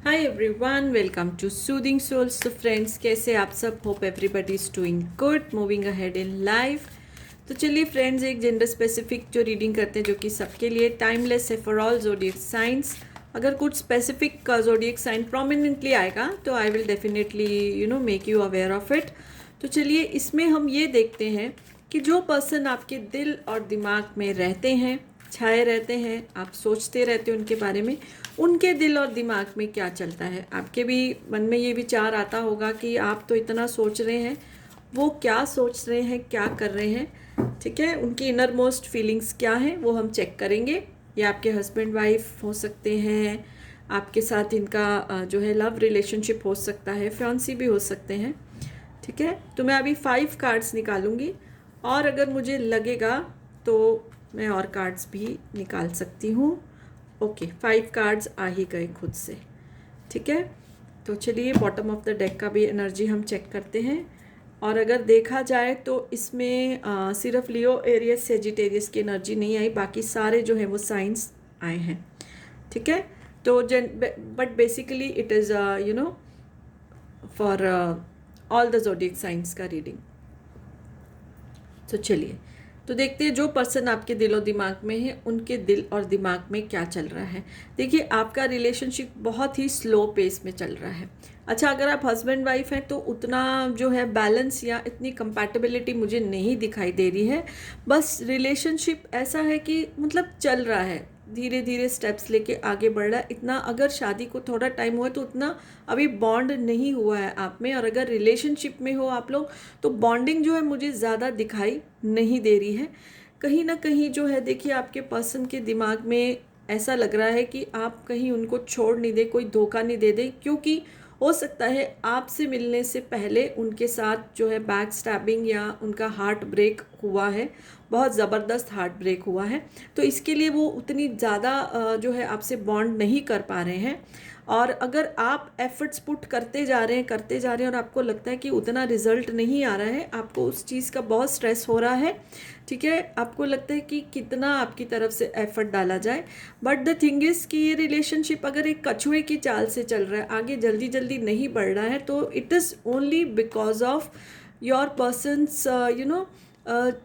Hi everyone, welcome to soothing souls. तो friends, कैसे आप सब? Hope everybody is doing good, moving ahead in life. तो चलिए फ्रेंड्स, एक जेंडर स्पेसिफिक जो रीडिंग करते हैं जो कि सबके लिए टाइमलेस है फॉर ऑल जोडियक साइंस। अगर कुछ स्पेसिफिक जोडियक साइन प्रोमिनेंटली आएगा तो I will definitely make you aware of it. तो चलिए इसमें हम ये देखते हैं कि जो पर्सन आपके दिल और दिमाग में रहते हैं, छाए रहते हैं, आप सोचते रहते हैं उनके बारे में, उनके दिल और दिमाग में क्या चलता है। आपके भी मन में ये विचार आता होगा कि आप तो इतना सोच रहे हैं, वो क्या सोच रहे हैं, क्या कर रहे हैं। ठीक है, उनकी इनर मोस्ट फीलिंग्स क्या हैं वो हम चेक करेंगे। ये आपके हस्बैंड वाइफ हो सकते हैं, आपके साथ इनका जो है लव रिलेशनशिप हो सकता है, फ्योंसी भी हो सकते हैं। ठीक है, तो मैं अभी 5 कार्ड्स निकालूंगी और अगर मुझे लगेगा तो मैं और कार्ड्स भी निकाल सकती हूँ। ओके, 5 कार्ड्स आ ही गए खुद से। ठीक है, तो चलिए बॉटम ऑफ द डेक का भी एनर्जी हम चेक करते हैं। और अगर देखा जाए तो इसमें सिर्फ लियो, एरियस, सेजिटेरियस की एनर्जी नहीं आई, बाकी सारे जो हैं वो साइंस आए हैं। ठीक है, तो but basically it is for all the zodiac science का रीडिंग। तो चलिए, तो देखते हैं जो पर्सन आपके दिल और दिमाग में है उनके दिल और दिमाग में क्या चल रहा है। देखिए, आपका रिलेशनशिप बहुत ही स्लो पेस में चल रहा है। अच्छा, अगर आप हस्बैंड वाइफ हैं तो उतना जो है बैलेंस या इतनी कंपैटिबिलिटी मुझे नहीं दिखाई दे रही है। बस रिलेशनशिप ऐसा है कि मतलब चल रहा है, धीरे धीरे स्टेप्स लेके आगे बढ़ रहा है। इतना अगर शादी को थोड़ा टाइम हुआ है तो उतना अभी बॉन्ड नहीं हुआ है आप में। और अगर रिलेशनशिप में हो आप लोग तो बॉन्डिंग जो है मुझे ज़्यादा दिखाई नहीं दे रही है। कहीं ना कहीं जो है, देखिए आपके पर्सन के दिमाग में ऐसा लग रहा है कि आप कहीं उनको छोड़ नहीं दे, कोई धोखा नहीं दे दे, क्योंकि हो सकता है आपसे मिलने से पहले उनके साथ जो है बैक स्टैबिंग या उनका हार्ट ब्रेक हुआ है, बहुत ज़बरदस्त हार्ट ब्रेक हुआ है। तो इसके लिए वो उतनी ज़्यादा जो है आपसे बॉन्ड नहीं कर पा रहे हैं। और अगर आप एफर्ट्स पुट करते जा रहे हैं और आपको लगता है कि उतना रिजल्ट नहीं आ रहा है, आपको उस चीज़ का बहुत स्ट्रेस हो रहा है। ठीक है, आपको लगता है कि कितना आपकी तरफ से एफर्ट डाला जाए। बट द थिंग इज़ कि ये रिलेशनशिप अगर एक कछुए की चाल से चल रहा है, आगे जल्दी जल्दी नहीं बढ़ रहा है, तो it is only because of your persons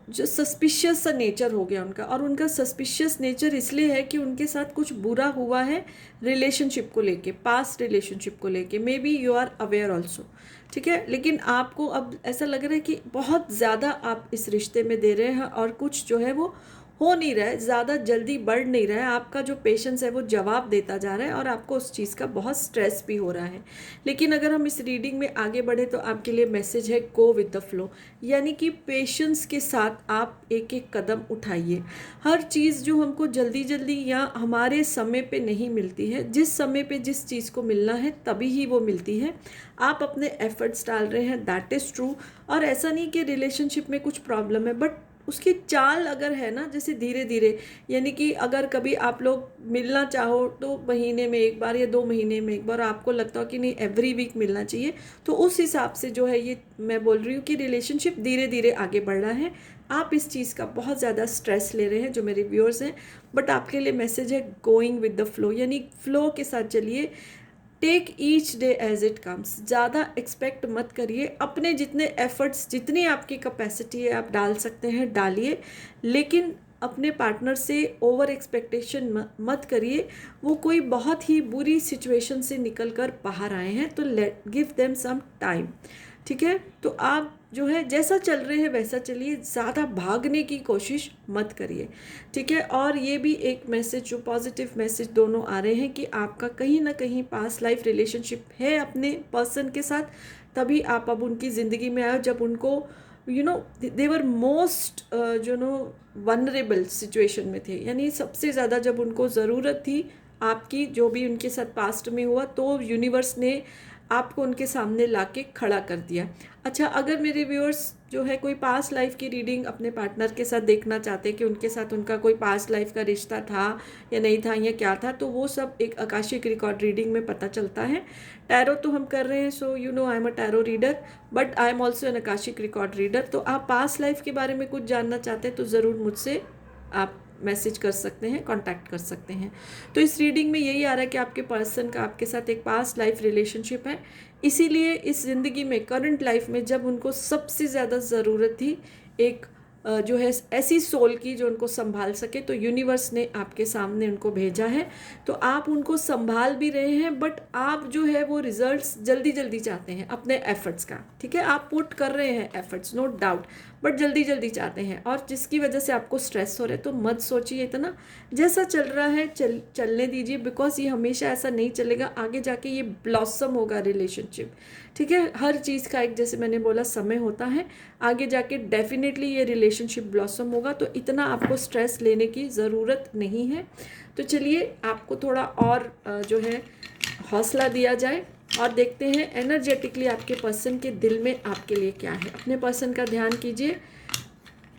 जो सस्पिशियस सा नेचर हो गया उनका। और उनका सस्पिशियस नेचर इसलिए है कि उनके साथ कुछ बुरा हुआ है रिलेशनशिप को लेके, पास्ट रिलेशनशिप को लेके। Maybe you are aware also. ठीक है, लेकिन आपको अब ऐसा लग रहा है कि बहुत ज़्यादा आप इस रिश्ते में दे रहे हैं और कुछ जो है वो हो नहीं रहा है, ज़्यादा जल्दी बढ़ नहीं रहा है। आपका जो पेशेंस है वो जवाब देता जा रहा है और आपको उस चीज़ का बहुत स्ट्रेस भी हो रहा है। लेकिन अगर हम इस रीडिंग में आगे बढ़े तो आपके लिए मैसेज है गो विद द फ्लो, यानी कि पेशेंस के साथ आप एक एक कदम उठाइए। हर चीज़ जो हमको जल्दी जल्दी या हमारे समय पे नहीं मिलती है, जिस समय पे जिस चीज़ को मिलना है तभी ही वो मिलती है। आप अपने एफर्ट्स डाल रहे हैं, दैट इज़ ट्रू। और ऐसा नहीं कि रिलेशनशिप में कुछ प्रॉब्लम है, बट उसकी चाल अगर है ना, जैसे धीरे धीरे, यानी कि अगर कभी आप लोग मिलना चाहो तो महीने में एक बार या 2 महीने में एक बार, आपको लगता हो कि नहीं एवरी वीक मिलना चाहिए, तो उस हिसाब से जो है ये मैं बोल रही हूँ कि रिलेशनशिप धीरे धीरे आगे बढ़ रहा है। आप इस चीज़ का बहुत ज़्यादा स्ट्रेस ले रहे हैं जो मेरे व्यूअर्स हैं, बट आपके लिए मैसेज है गोइंग विद द फ्लो, यानी फ्लो के साथ चलिए। Take each day as it comes, ज़्यादा एक्सपेक्ट मत करिए। अपने जितने एफर्ट्स, जितनी आपकी कैपेसिटी है आप डाल सकते हैं डालिए, लेकिन अपने पार्टनर से ओवर एक्सपेक्टेशन मत करिए। वो कोई बहुत ही बुरी सिचुएशन से निकल कर बाहर आए हैं, तो let give them some time. ठीक है, तो आप जो है जैसा चल रहे हैं वैसा चलिए, ज़्यादा भागने की कोशिश मत करिए। ठीक है, और ये भी एक मैसेज, जो पॉजिटिव मैसेज दोनों आ रहे हैं कि आपका कहीं ना कहीं पास्ट लाइफ रिलेशनशिप है अपने पर्सन के साथ, तभी आप अब उनकी ज़िंदगी में आए जब उनको दे वर मोस्ट जो नो वनरेबल सिचुएशन में थे, यानी सबसे ज़्यादा जब उनको ज़रूरत थी आपकी, जो भी उनके साथ पास्ट में हुआ, तो यूनिवर्स ने आपको उनके सामने लाके खड़ा कर दिया। अच्छा, अगर मेरे व्यूअर्स जो है कोई पास्ट लाइफ की रीडिंग अपने पार्टनर के साथ देखना चाहते हैं कि उनके साथ उनका कोई पास्ट लाइफ का रिश्ता था या नहीं था या क्या था, तो वो सब एक आकाशिक रिकॉर्ड रीडिंग में पता चलता है। टैरो तो हम कर रहे हैं, so you know I am a tarot reader, but I am also an Akashic record reader. तो आप पास्ट लाइफ के बारे में कुछ जानना चाहते हैं तो ज़रूर मुझसे आप मैसेज कर सकते हैं, कांटेक्ट कर सकते हैं। तो इस रीडिंग में यही आ रहा है कि आपके पर्सन का आपके साथ एक पास्ट लाइफ रिलेशनशिप है, इसीलिए इस ज़िंदगी में, करंट लाइफ में जब उनको सबसे ज़्यादा ज़रूरत थी एक जो है ऐसी सोल की जो उनको संभाल सके, तो यूनिवर्स ने आपके सामने उनको भेजा है। तो आप उनको संभाल भी रहे हैं, बट आप जो है वो रिजल्ट्स जल्दी जल्दी चाहते हैं अपने एफर्ट्स का, ठीक है, आप पुट कर रहे हैं एफर्ट्स, नो डाउट, बट जल्दी जल्दी चाहते हैं, और जिसकी वजह से आपको स्ट्रेस हो रहा है। तो मत सोचिए इतना, जैसा चल रहा है चलने दीजिए, बिकॉज ये हमेशा ऐसा नहीं चलेगा, आगे जाके ये ब्लॉसम होगा रिलेशनशिप, ठीक है। हर चीज़ का एक, जैसे मैंने बोला, समय होता है, आगे जाके डेफिनेटली ये रिलेशनशिप ब्लॉसम होगा। तो इतना आपको स्ट्रेस लेने की ज़रूरत नहीं है। तो चलिए आपको थोड़ा और जो है हौसला दिया जाए, और देखते हैं एनर्जेटिकली आपके पर्सन के दिल में आपके लिए क्या है। अपने पर्सन का ध्यान कीजिए,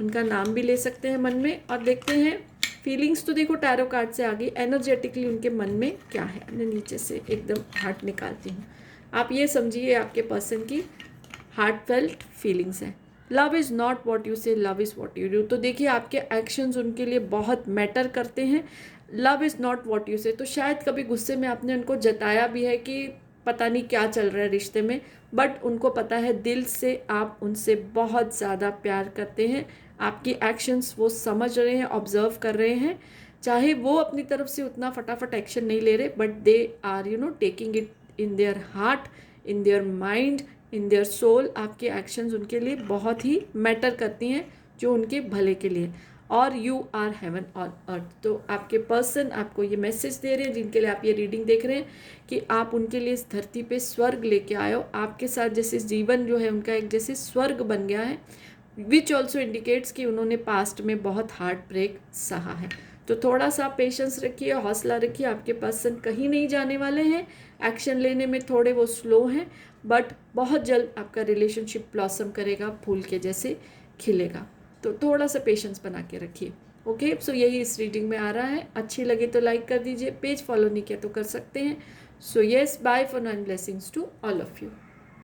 उनका नाम भी ले सकते हैं मन में, और देखते हैं फीलिंग्स। तो देखो टैरो कार्ड से आ गई, एनर्जेटिकली उनके मन में क्या है। मैं नीचे से एकदम हार्ट निकालती हूँ। आप ये समझिए आपके पर्सन की हार्ट फेल्ट फीलिंग्स है। Love is not what you say, love is what you do. तो देखिए आपके एक्शंस उनके लिए बहुत मैटर करते हैं। Love is not what you से, तो शायद कभी गुस्से में आपने उनको जताया भी है कि पता नहीं क्या चल रहा है रिश्ते में, बट उनको पता है दिल से आप उनसे बहुत ज़्यादा प्यार करते हैं। आपकी एक्शंस वो समझ रहे हैं, ऑब्जर्व कर रहे हैं, चाहे वो अपनी तरफ से उतना फटाफट एक्शन नहीं ले रहे, but they are taking it in their heart, in their mind, in their soul. आपके एक्शंस उनके लिए बहुत ही मैटर करती हैं, जो उनके भले के लिए। और you are heaven on earth. तो आपके पर्सन आपको ये मैसेज दे रहे हैं, जिनके लिए आप ये रीडिंग देख रहे हैं, कि आप उनके लिए इस धरती पे स्वर्ग लेके आए हो। आपके साथ जैसे जीवन जो है उनका एक जैसे स्वर्ग बन गया है, विच ऑल्सो इंडिकेट्स कि उन्होंने पास्ट में बहुत हार्ट ब्रेक सहा है। तो थोड़ा सा पेशेंस रखिए, हौसला रखिए, आपके पर्सन कहीं नहीं जाने वाले हैं। एक्शन लेने में थोड़े वो स्लो हैं, बट बहुत जल्द आपका रिलेशनशिप ब्लॉसम करेगा, फूल के जैसे खिलेगा। तो थोड़ा सा पेशेंस बना के रखिए। ओके, सो यही इस रीडिंग में आ रहा है। अच्छी लगे तो लाइक कर दीजिए, पेज फॉलो नहीं किया तो कर सकते हैं। So yes, bye for now, blessings to all of you.